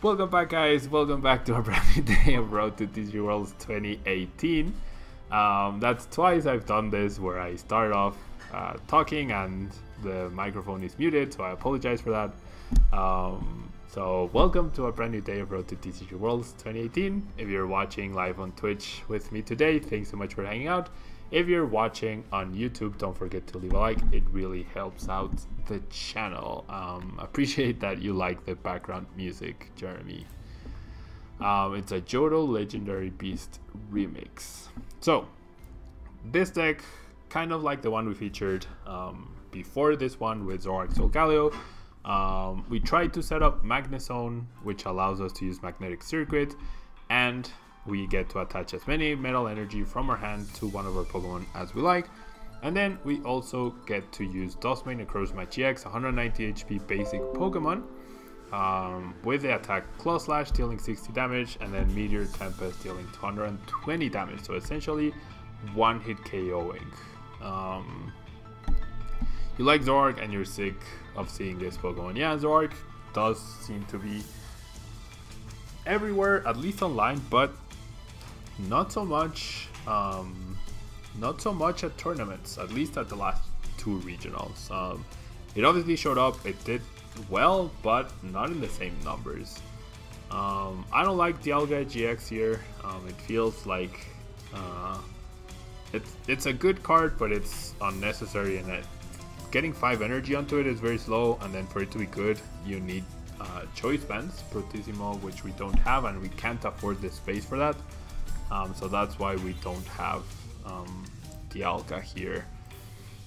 Welcome back, guys. Welcome back to a brand new day of Road to TCG Worlds 2018. That's twice I've done this where I start off talking and the microphone is muted, so I apologize for that. So welcome to a brand new day of Road to TCG Worlds 2018. If you're watching live on Twitch with me today, thanks so much for hanging out. If you're watching on YouTube, don't forget to leave a like. It really helps out the channel. Appreciate that you like the background music, Jeremy. It's a Johto Legendary Beast remix. So this deck, kind of like the one we featured before this one with Zoroark Solgaleo, we tried to set up Magnezone, which allows us to use Magnetic Circuit, and we get to attach as many metal energy from our hand to one of our Pokemon as we like. And then we also get to use Duskmane Necrozma GX, 190 HP basic Pokemon, with the attack Claw Slash dealing 60 damage, and then Meteor Tempest dealing 220 damage. So essentially one hit KOing. You like Zoroark and you're sick of seeing this Pokemon. Yeah, Zoroark does seem to be everywhere, at least online, but not so much at tournaments, at least at the last two regionals. It obviously showed up, it did well, but not in the same numbers. I don't like Dialga GX here. It feels like it's a good card, but it's unnecessary, and getting 5 energy onto it is very slow, and then for it to be good you need choice bands, Protissimo, which we don't have, and we can't afford the space for that. So that's why we don't have Dialga here.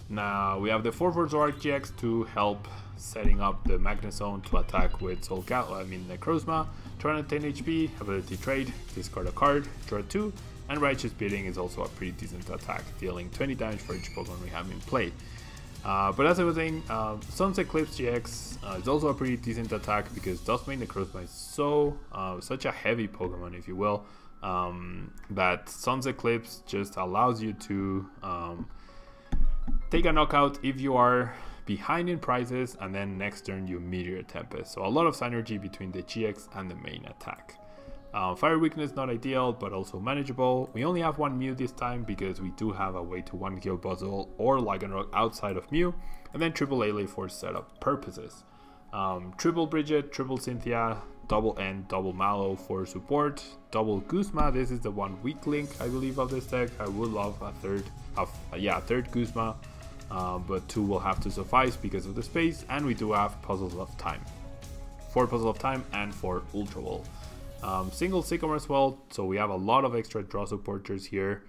Now we have the 4/4 Zoroark GX to help setting up the Magnezone to attack with Necrozma. 210 HP, ability trade, discard a card, draw 2, and Righteous Bidding is also a pretty decent attack, dealing 20 damage for each Pokemon we have in play. But as I was saying, Sun's Eclipse GX is also a pretty decent attack because Duskmane Necrozma is such a heavy Pokemon, if you will, that Sun's Eclipse just allows you to take a knockout if you are behind in prizes, and then next turn you Meteor Tempest. So a lot of synergy between the GX and the main attack. Fire Weakness not ideal, but also manageable. We only have one Mew this time because we do have a way to 1-kill Buzzle or Lycanroc outside of Mew, and then triple Lele for setup purposes. Triple Bridget, triple Cynthia, double N, double Mallow for support, double Guzma. This is the one weak link, I believe, of this deck. I would love a third Guzma, but 2 will have to suffice because of the space, and we do have Puzzles of Time. 4 Puzzle of Time and 4 Ultra Ball. Single Sycamore as well, so we have a lot of extra draw supporters here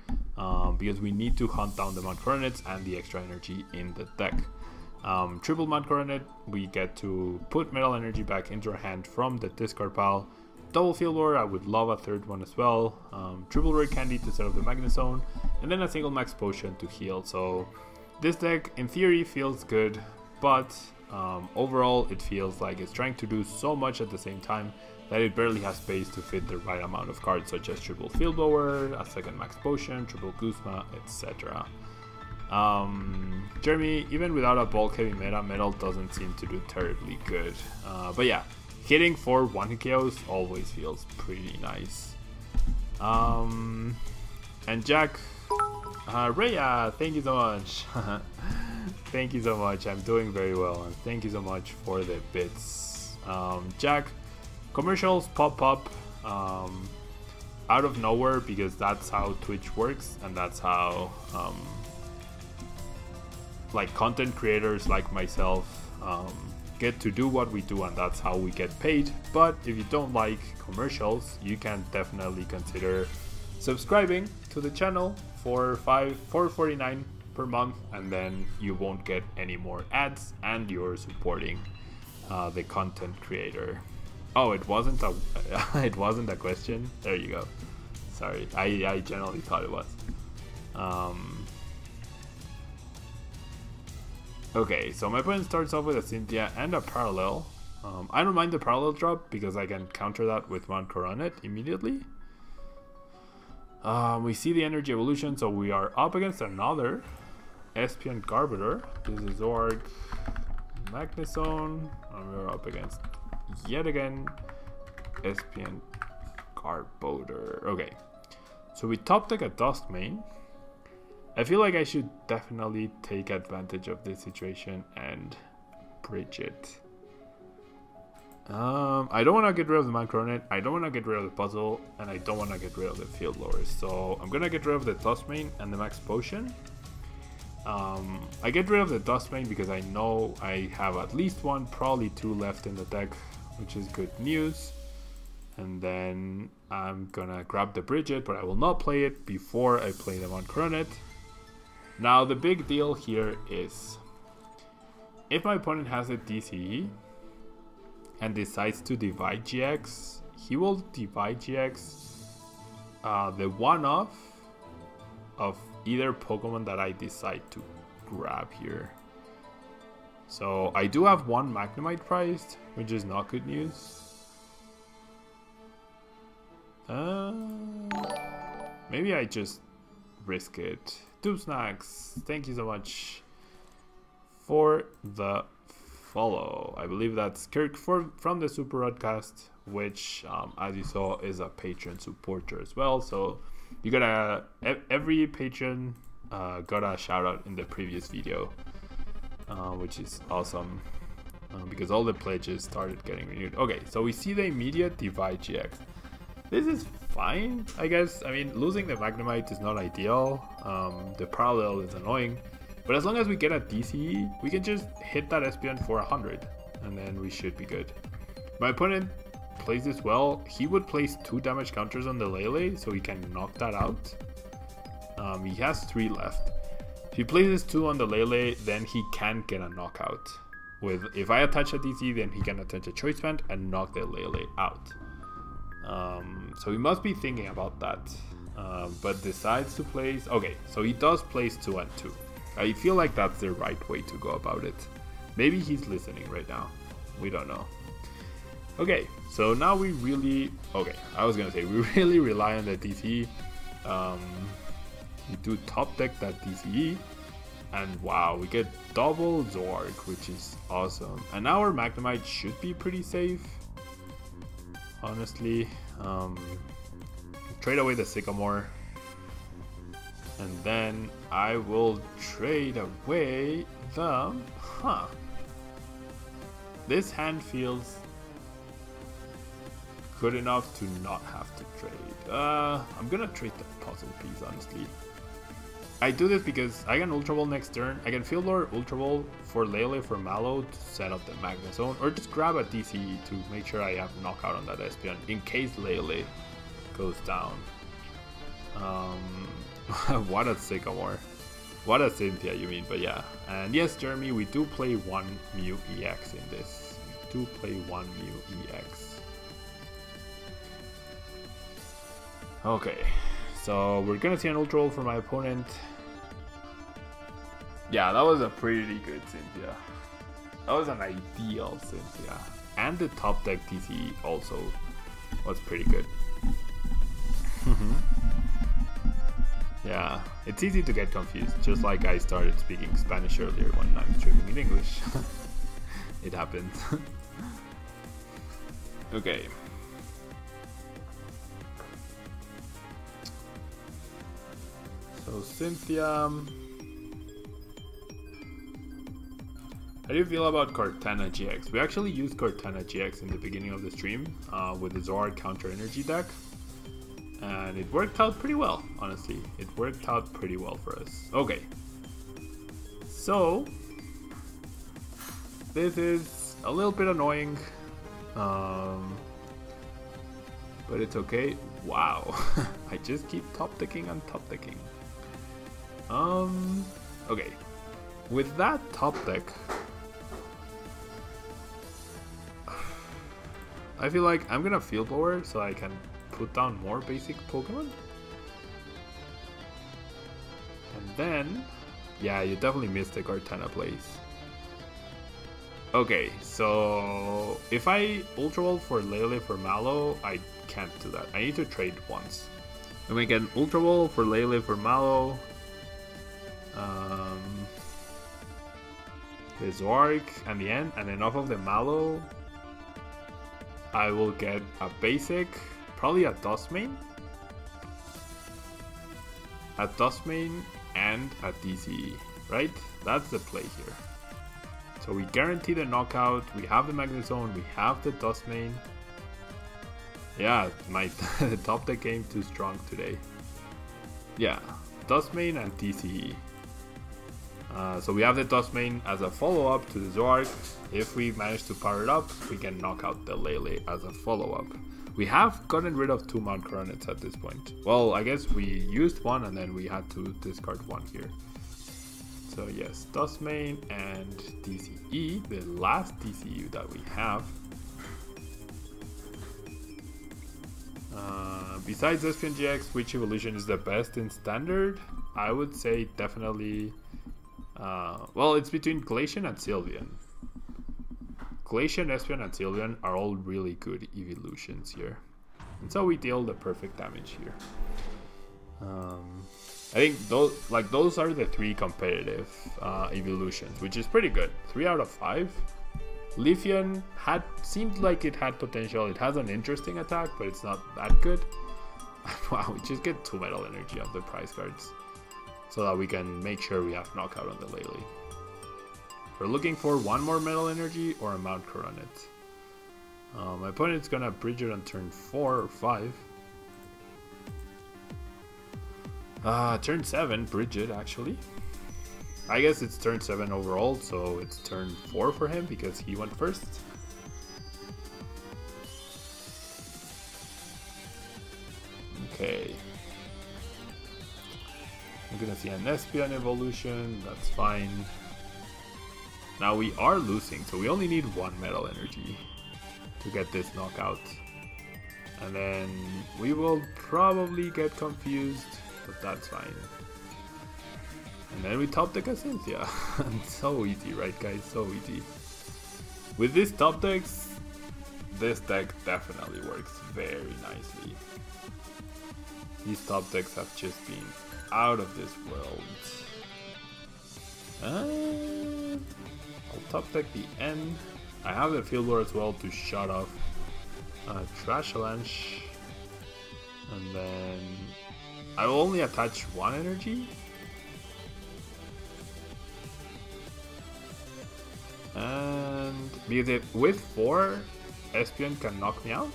because we need to hunt down the Mount Coronets and the extra energy in the deck. Triple Mount Coronet, we get to put metal energy back into our hand from the discard pile. Double Field War, I would love a third one as well. Triple Rare Candy to set up the Magnezone, and then a single Max Potion to heal. So this deck in theory feels good, but overall it feels like it's trying to do so much at the same time that it barely has space to fit the right amount of cards, such as triple Field Blower, a second Max Potion, triple Guzma, etc. Jeremy, even without a bulk heavy meta, metal doesn't seem to do terribly good. But yeah, hitting for 1-hit KOs always feels pretty nice. And Jack, Rhea, thank you so much. Thank you so much. I'm doing very well, and thank you so much for the bits. Jack, commercials pop up out of nowhere because that's how Twitch works, and that's how like content creators like myself get to do what we do, and that's how we get paid. But if you don't like commercials, you can definitely consider subscribing to the channel for $4.49 per month, and then you won't get any more ads, and you're supporting the content creator. Oh, it wasn't a question. There you go. Sorry, I generally thought it was. Okay, so my opponent starts off with a Cynthia and a Parallel. I don't mind the Parallel drop because I can counter that with Mount Coronet immediately. We see the Energy Evolution, so we are up against another Espeon Garbodor. This is Zoroark Magnezone, and we're up against yet again Espion Garbodor. Okay, so we top deck a Duskmane. I feel like I should definitely take advantage of this situation and bridge it. I don't want to get rid of the Macronet, I don't want to get rid of the puzzle, and I don't want to get rid of the field lowers. So I'm gonna get rid of the Duskmane and the Max Potion. I get rid of the Duskmane because I know I have at least one, probably two left in the deck, which is good news. And then I'm gonna grab the Bridget, but I will not play it before I play the Macronet. Now the big deal here is, if my opponent has a DCE and decides to divide GX, he will divide GX the one-off of either Pokemon that I decide to grab here. So I do have one Magnemite priced, which is not good news. Maybe I just risk it. Tube Snacks, thank you so much for the follow. I believe that's Kirk from the Super Rodcast, which as you saw is a patron supporter as well. So you got every patron got a shout out in the previous video, which is awesome because all the pledges started getting renewed. Okay, so we see the immediate divide GX. This is fine, I guess. I mean, losing the Magnemite is not ideal. The Parallel is annoying. But as long as we get a DCE, we can just hit that Espeon for 100. And then we should be good. My opponent plays this well. He would place 2 damage counters on the Lele, so he can knock that out. He has 3 left. If he places 2 on the Lele, then he can get a knockout. If I attach a DCE, then he can attach a Choice Band and knock the Lele out. So he must be thinking about that, but decides to place. Okay, so he does place 2 and 2. I feel like that's the right way to go about it. Maybe he's listening right now. We don't know. Okay, so now we really. Okay, I was gonna say we really rely on the DCE. We do top deck that DCE, and wow, we get double Zork, which is awesome. And now our Magnemite should be pretty safe. Honestly, trade away the Sycamore, and then I will trade away the. This hand feels good enough to not have to trade. I'm gonna trade the puzzle piece, honestly. I do this because I can Ultra Ball next turn. I can Field Lore Ultra Ball for Lele for Mallow to set up the Magna Zone, or just grab a DCE to make sure I have knockout on that Espeon in case Lele goes down. What a Sycamore. What a Cynthia, you mean, but yeah. And yes, Jeremy, we do play 1 Mew EX in this. We do play 1 Mew EX. Okay. So we're gonna see an Ultra Ball for my opponent. Yeah, that was a pretty good Cynthia. That was an ideal Cynthia. And the top deck DCE also was pretty good. Yeah, it's easy to get confused, just like I started speaking Spanish earlier when I'm streaming in English. It happens. Okay. So Cynthia, how do you feel about Cortana GX? We actually used Cortana GX in the beginning of the stream with the Zoroark counter energy deck, and it worked out pretty well, honestly. It worked out pretty well for us. Okay, so this is a little bit annoying, but it's okay. Wow, I just keep top decking and top decking. Okay, with that top deck, I feel like I'm gonna Field Blower so I can put down more basic Pokemon. And then, yeah, you definitely missed the Cortana plays. Okay, so if I Ultra Ball for Lele for Mallow, I can't do that. I need to trade once. And we get Ultra Ball for Lele for Mallow. The Zoroark and the end, and then off of the Mallow, I will get a basic, probably a Dustmane. A Dustmane and a DCE, right? That's the play here. So we guarantee the knockout, we have the Magnezone, we have the Dustmane. Yeah, my top deck came too strong today. Yeah, Dustmane and DCE. So we have the Dustmane as a follow-up to the Zoroark. If we manage to power it up, we can knock out the Lele as a follow-up. We have gotten rid of 2 Mount Coronets at this point. Well, I guess we used one and then we had to discard one here. So yes, Dustmane and DCE, the last DCU that we have. Besides Espeon GX, which evolution is the best in Standard? I would say definitely... well, it's between Glacian and Sylveon. Glacian, Espeon, and Sylveon are all really good evolutions here. And so we deal the perfect damage here. I think those are the 3 competitive evolutions, which is pretty good. 3 out of 5. Leafeon seemed like it had potential. It has an interesting attack, but it's not that good. Wow, we just get 2 Metal Energy on the prize cards, so that we can make sure we have knockout on the Lele. We're looking for 1 more Metal Energy or a Mount Coronet. My opponent's gonna bridge it on turn 4 or 5. Turn 7, bridge it actually. I guess it's turn 7 overall, so it's turn 4 for him because he went first. Okay. I'm gonna see an Espeon evolution, that's fine. Now we are losing, so we only need 1 Metal Energy to get this knockout. And then we will probably get confused, but that's fine. And then we top deck a Cynthia. So easy, right guys? So easy. With these top decks, this deck definitely works very nicely. These top decks have just been out of this world. I'll top deck the N. I have the Field Lore as well to shut off Trashalanche. And then I will only attach 1 energy. And because with 4, Espeon can knock me out.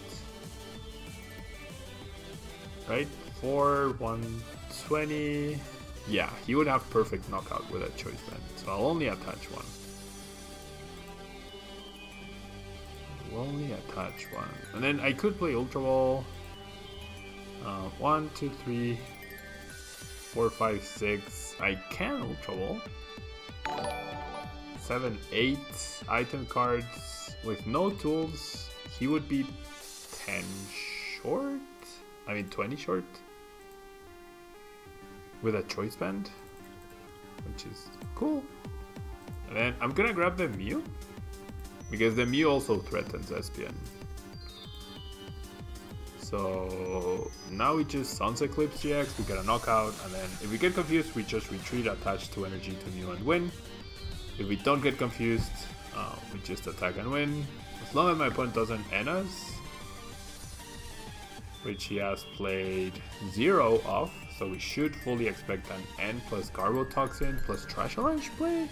Right? 4, 120. Yeah, he would have perfect knockout with a choice band. So I'll only attach 1. I'll only attach 1. And then I could play Ultra Ball. 1, 2, 3, 4, 5, 6. I can Ultra Ball. 7, 8 item cards with no tools. He would be 10 short. I mean 20 short. With a choice band, which is cool. And then I'm gonna grab the Mew, because the Mew also threatens Espeon. So now we just Sun's Eclipse GX, we get a knockout, and then if we get confused, we just retreat, attach 2 energy to Mew and win. If we don't get confused, we just attack and win. As long as my opponent doesn't N us, which he has played 0 of, so we should fully expect an N plus Garbotoxin plus Trashalanche play.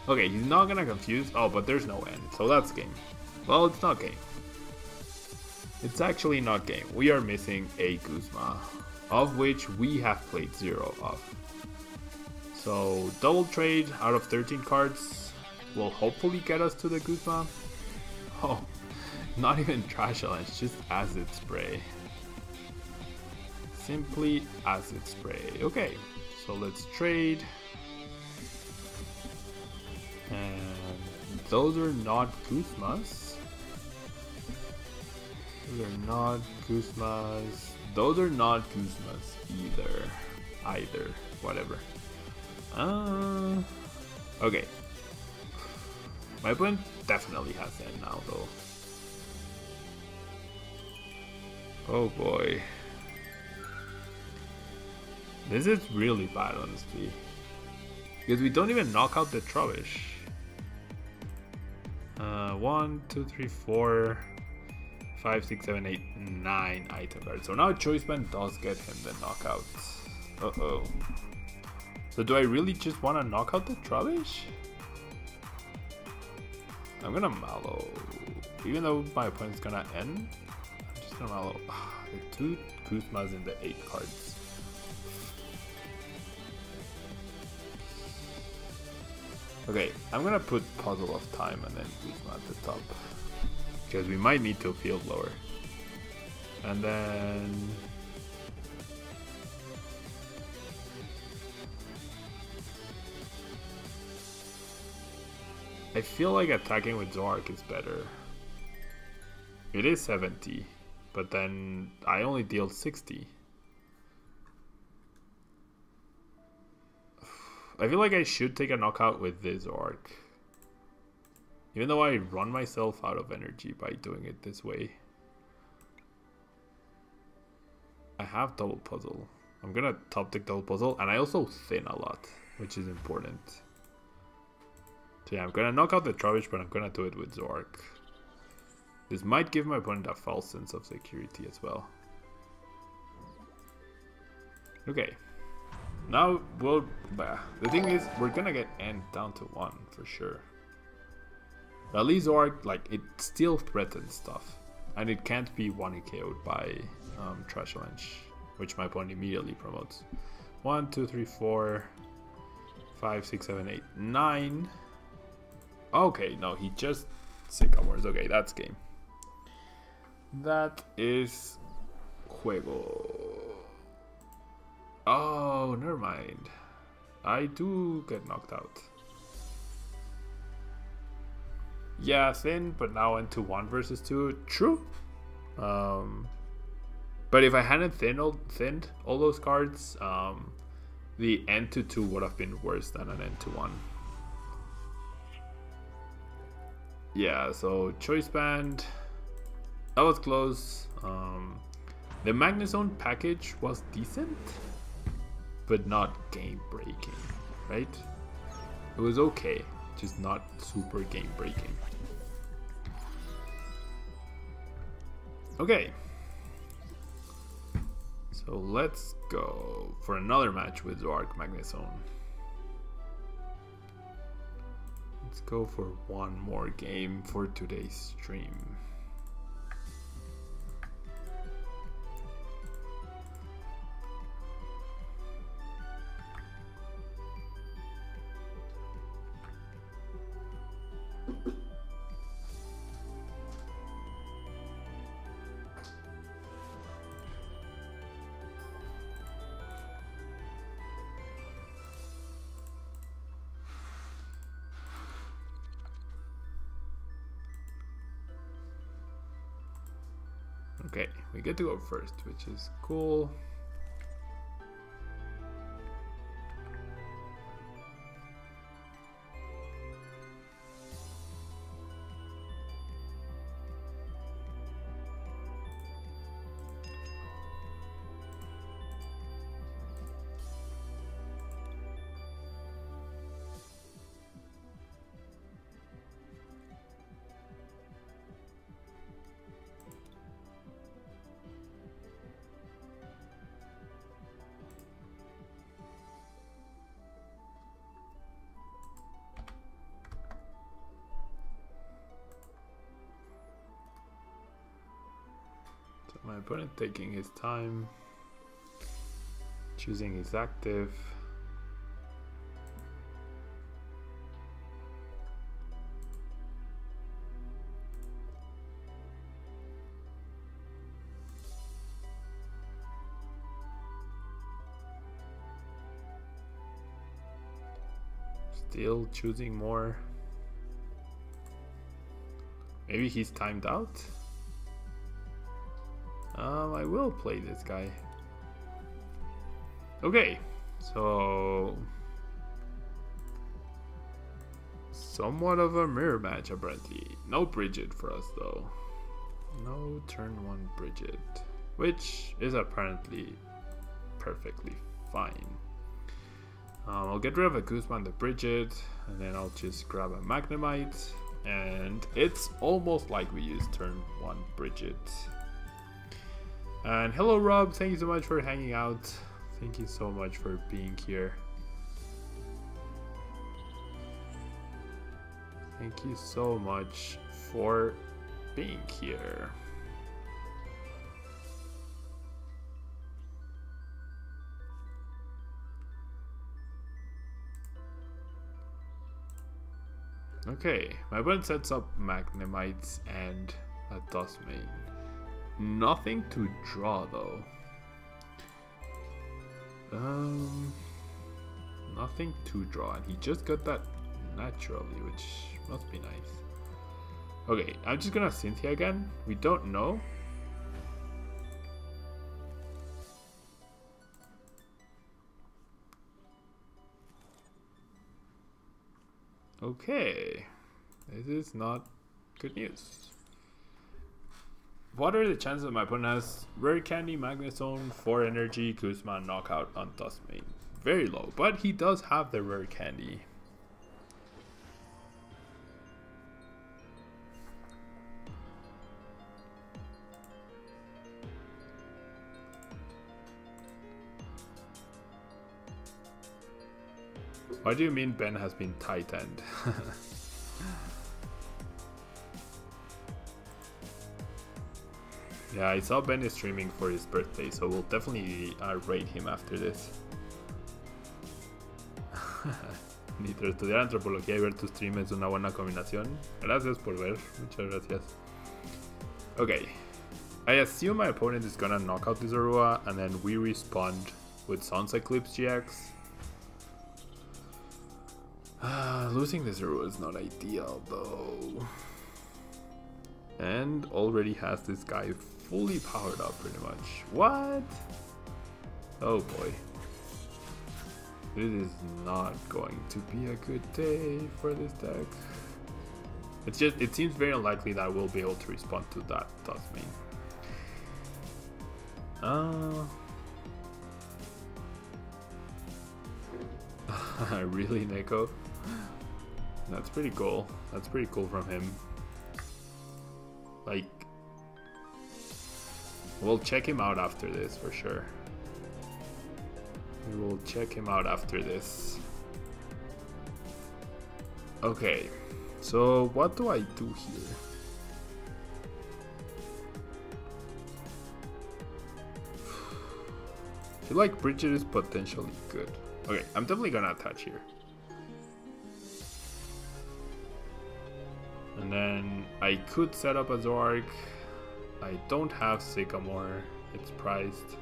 Okay, he's not gonna confuse. Oh, but there's no N, so that's game. Well, it's not game. It's actually not game. We are missing a Guzma, of which we have played 0 of. So double trade out of 13 cards will hopefully get us to the Guzma. Oh, not even Trashalanche, just Acid Spray. Simply Acid Spray. Okay, so let's trade. And those are not Guzmas. Those are not Guzmas. Those are not Guzmas either. Whatever. Okay. My opponent definitely has that now though. Oh boy. This is really bad, honestly. Because we don't even knock out the Trubbish. 1, 1, 2, 3, 4, 5, 6, 7, 8, 9 item cards. So now Choice Band does get him the knockout. Uh-oh. So do I really just want to knock out the Trubbish? I'm gonna Mallow. Even though my opponent's gonna end, I'm just gonna Mallow. The 2 Kuzmas in the 8 cards. Okay, I'm gonna put Puzzle of Time and then Kuzma at the top. Because we might need to field lower. And then... I feel like attacking with Zoroark is better. It is 70, but then I only deal 60. I feel like I should take a knockout with this Zoroark. Even though I run myself out of energy by doing it this way. I have double puzzle. I'm gonna top deck double puzzle, and I also thin a lot, which is important. So yeah, I'm gonna knock out the Trubbish, but I'm gonna do it with Zoroark. This might give my opponent a false sense of security as well. Okay. Now, well, the thing is, we're gonna get End down to 1 for sure. But at least Zoroark, like, it still threatens stuff. And it can't be 1 KO'd by Trashalanche, which my opponent immediately promotes. 1, 2, 3, 4, 5, 6, 7, 8, 9. Okay, no, he just Sycamores. Okay, that's game. That is Juego. Oh, never mind. I do get knocked out. Yeah, thin, but now into 1 versus 2. True. But if I hadn't thinned all those cards, the end to 2 would have been worse than an end to 1. Yeah, so Choice Band, that was close. The Magnezone package was decent, but not game breaking, right? It was okay, just not super game breaking. Okay, so let's go for another match with Zoroark Magnezone. Let's go for one more game for today's stream. Okay, we get to go first, which is cool. My opponent taking his time, choosing his active. Still choosing more. Maybe he's timed out. I will play this guy. Okay, so somewhat of a mirror match apparently. No Brigid for us though. No turn 1 Brigid, which is apparently perfectly fine. I'll get rid of a Guzman the Brigid, and then I'll just grab a Magnemite And it's almost like we used turn 1 Bridget. And hello Rob, thank you so much for hanging out. Thank you so much for being here. Thank you so much for being here. Okay, my opponent sets up Magnemites and a Dustmane. Nothing to draw though. Nothing to draw, and he just got that naturally, which must be nice. Okay, I'm just gonna Cynthia again. We don't know. Okay, this is not good news. What are the chances that my opponent has Rare Candy, Magnezone, 4 Energy, Kuzma, Knockout on Dustmane? Very low, but he does have the Rare Candy. What do you mean Ben has been tightened? Yeah, I saw Ben is streaming for his birthday, so we'll definitely rate him after this. Nitro, estudiar antropología y ver tu stream es una buena combinación. Gracias por ver, muchas gracias. Okay, I assume my opponent is gonna knock out this Zorua, and then we respond with Sun's Eclipse GX. Losing this Zorua is not ideal though. And already has this guy fully powered up pretty much. What? Oh boy. This is not going to be a good day for this deck. It seems very unlikely that we'll be able to respond to that Dustmane. Really, Neko? That's pretty cool. That's pretty cool from him. Like, we'll check him out after this for sure. We will check him out after this. Okay, so what do I do here? I feel like Bridget is potentially good. Okay, I'm definitely gonna attach here. And then I could set up a Zoroark. I don't have Sycamore. It's priced.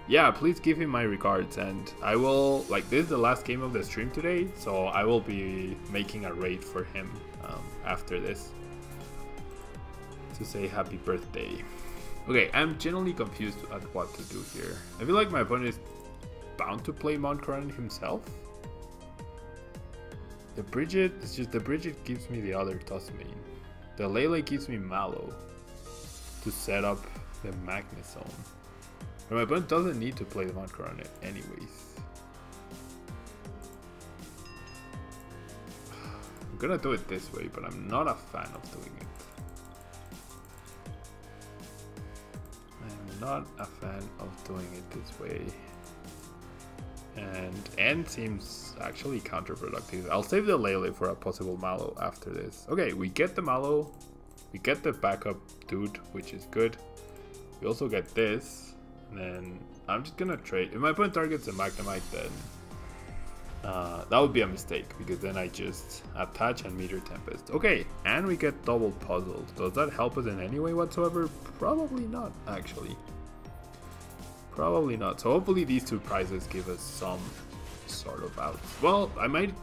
Yeah, please give him my regards, and I will, like, this is the last game of the stream today, so I will be making a raid for him after this to say happy birthday. Okay, I'm genuinely confused at what to do here. I feel like my opponent is bound to play Mount Corona himself. The Bridget, it's just the Bridget gives me the other Dustmane. The Lele gives me Mallow to set up the Magnezone. But my opponent doesn't need to play the Mount Corona anyways. I'm gonna do it this way, but I'm not a fan of doing it. I'm not a fan of doing it this way. And N seems actually counterproductive. I'll save the Lele for a possible Mallow after this. Okay, we get the Mallow. We get the backup dude, which is good. We also get this. And then I'm just gonna trade. If my opponent targets a Magnemite, then that would be a mistake, because then I just attach and Meteor Tempest. Okay, and we get double puzzled. Does that help us in any way whatsoever? Probably not, actually. Probably not. So hopefully these two prizes give us some sort of out. Well, I might,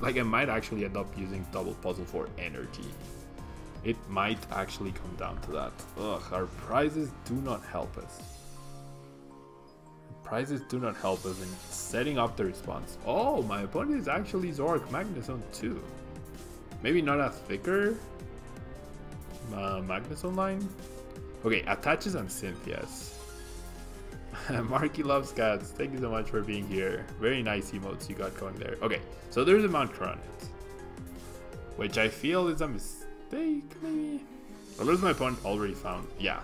I might actually end up using double puzzle for energy. It might actually come down to that. Ugh, our prizes do not help us. Prizes do not help us in setting up the response. Oh, my opponent is actually Zoroark Magnezone too. Maybe not a thicker Magnezone line. Okay, attaches and Cynthia's. Marky loves cats. Thank you so much for being here. Very nice emotes you got going there. Okay, so there's a Mount Coronet. which I feel is a mistake, maybe? Or was my opponent already found? Yeah.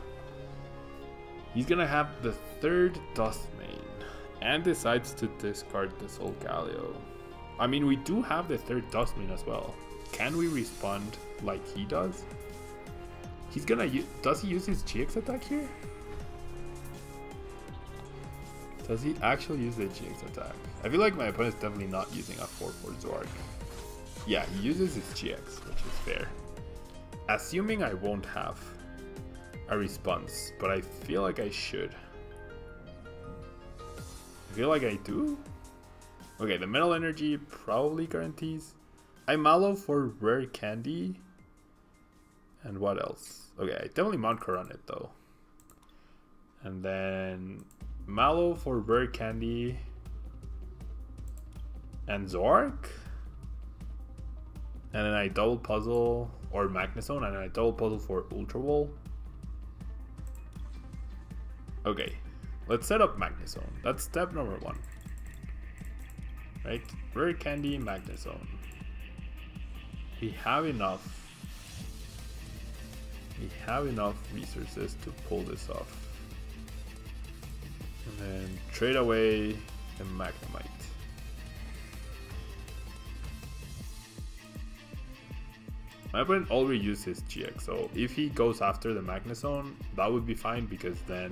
He's gonna have the third Duskmane and decides to discard the Solgaleo. I mean, we do have the third Duskmane as well. Can we respond like he does? He's gonna does he use his GX attack here? Does he actually use the GX attack? I feel like my opponent's definitely not using a 4/4 Zork. Yeah, he uses his GX, which is fair. Assuming I won't have a response, but I feel like I should. I feel like I do? Okay, the Metal Energy probably guarantees. I Mallow for Rare Candy. And what else? Okay, I definitely Mount Coronet though. And then Mallow for Rare Candy. And Zork. And then I double puzzle or Magnezone, and I double puzzle for Ultra Ball. Okay, let's set up Magnezone. That's step number 1. Right? Rare Candy, Magnezone. We have enough. We have enough resources to pull this off. And then trade away the Magnemite. My opponent already used his GX, so if he goes after the Magnezone, that would be fine, because then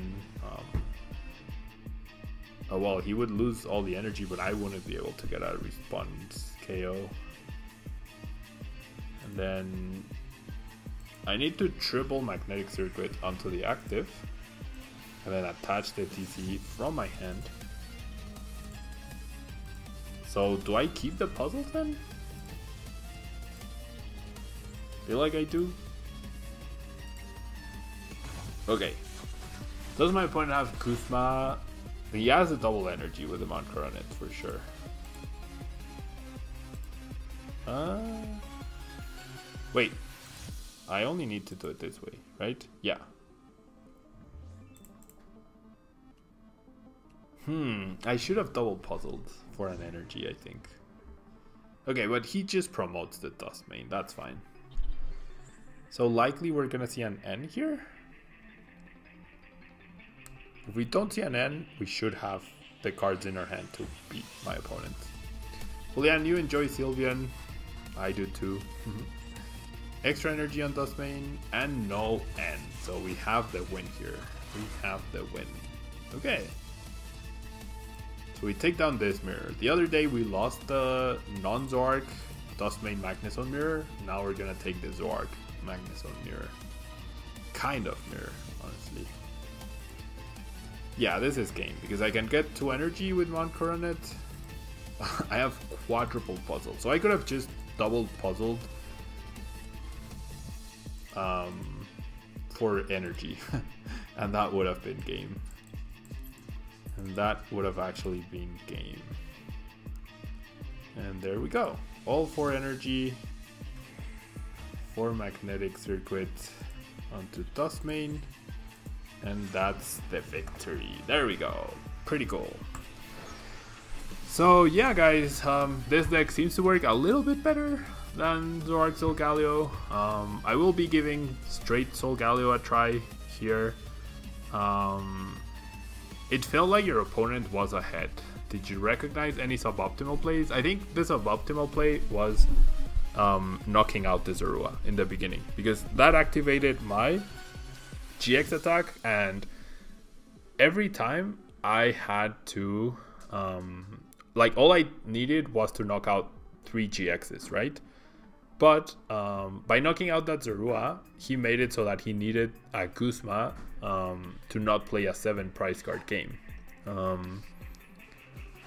oh well, he would lose all the energy, but I wouldn't be able to get a response KO. And then I need to triple Magnetic Circuit onto the active, and then attach the TC from my hand. So do I keep the puzzle then? Feel like I do. Okay. Does my opponent have Kuzma? He has a double energy with the Mount Coronet for sure. Wait. I only need to do it this way, right? Yeah. I should have double puzzled for an energy, I think. Okay, but he just promotes the Duskmane. That's fine. So likely we're gonna see an N here. If we don't see an N, we should have the cards in our hand to beat my opponent. Julian, you enjoy Sylveon. I do too. Extra energy on Duskmane and no N. So we have the win here. We have the win. Okay. So we take down this mirror. The other day we lost the non-Zork Duskmane Magnezone mirror. Now we're gonna take the Zork Magnezone mirror. Kind of mirror, honestly. Yeah, this is game, because I can get 2 energy with Mount Coronet. I have quadruple puzzle, so I could have just double puzzled for energy, and that would have been game. And that would have actually been game. And there we go. All 4 energy. 4 Magnetic Circuit onto Duskmane, and that's the victory. There we go. Pretty cool. So yeah, guys, this deck seems to work a little bit better than Zork Solgaleo. I will be giving straight Solgaleo a try here. It felt like your opponent was ahead. Did you recognize any suboptimal plays? I think the suboptimal play was knocking out the Zorua in the beginning, because that activated my GX attack, and every time I had to like, all I needed was to knock out 3 GXs, right? But by knocking out that Zorua, he made it so that he needed a Guzma to not play a 7 price card game.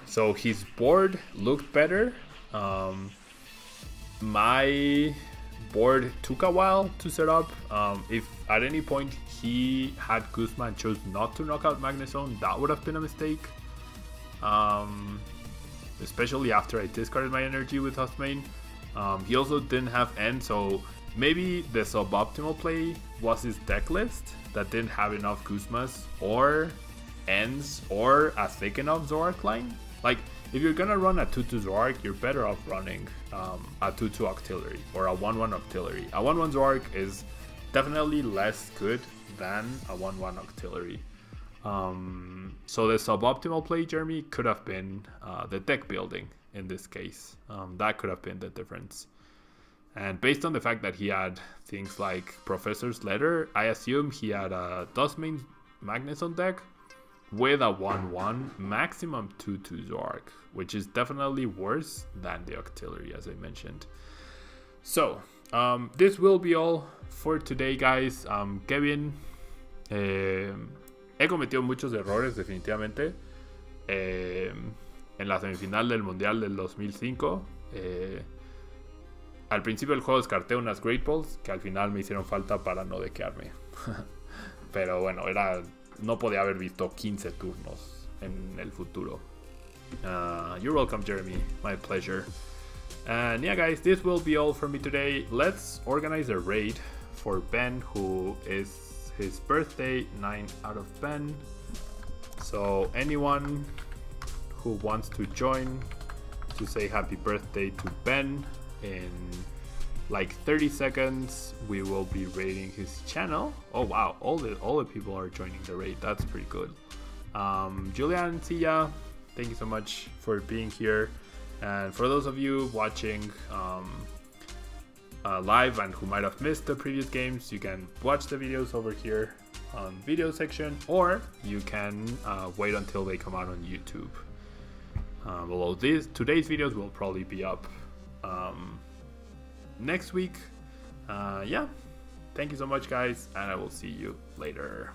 So his board looked better. My board took a while to set up. If at any point he had Guzma and chose not to knock out Magnezone, that would have been a mistake. Especially after I discarded my energy with Duskmane. He also didn't have N, so maybe the suboptimal play was his deck list that didn't have enough Guzmas or Ns or a thick enough Zorak line. Like, if you're gonna run a 2-2 Zwarg, you're better off running a 2-2 Octillery or a 1-1 Octillery. A 1-1 Zwarg is definitely less good than a 1-1 Octillery. So the suboptimal play, Jeremy, could have been the deck building in this case. That could have been the difference. And based on the fact that he had things like Professor's Letter, I assume he had a Duskmane Magnus on deck with a 1-1 maximum 2-2 Zwarg, which is definitely worse than the Octillery, as I mentioned. So, this will be all for today, guys. Kevin, he cometido muchos errores, definitivamente. En la semifinal del Mundial del 2005, al principio del juego descarté unas Great Balls que al final me hicieron falta para no dequearme. Pero bueno, no podía haber visto 15 turnos en el futuro. You're welcome, Jeremy. My pleasure. And yeah, guys, this will be all for me today. Let's organize a raid for Ben, who is his birthday, 9 out of 10. So anyone who wants to join to say happy birthday to Ben, in like 30 seconds we will be raiding his channel. Oh wow, all the people are joining the raid. That's pretty good. Julian, Sia, thank you so much for being here. And for those of you watching live and who might have missed the previous games, you can watch the videos over here on video section, or you can wait until they come out on YouTube. Although today's videos will probably be up next week. Yeah, thank you so much, guys, and I will see you later.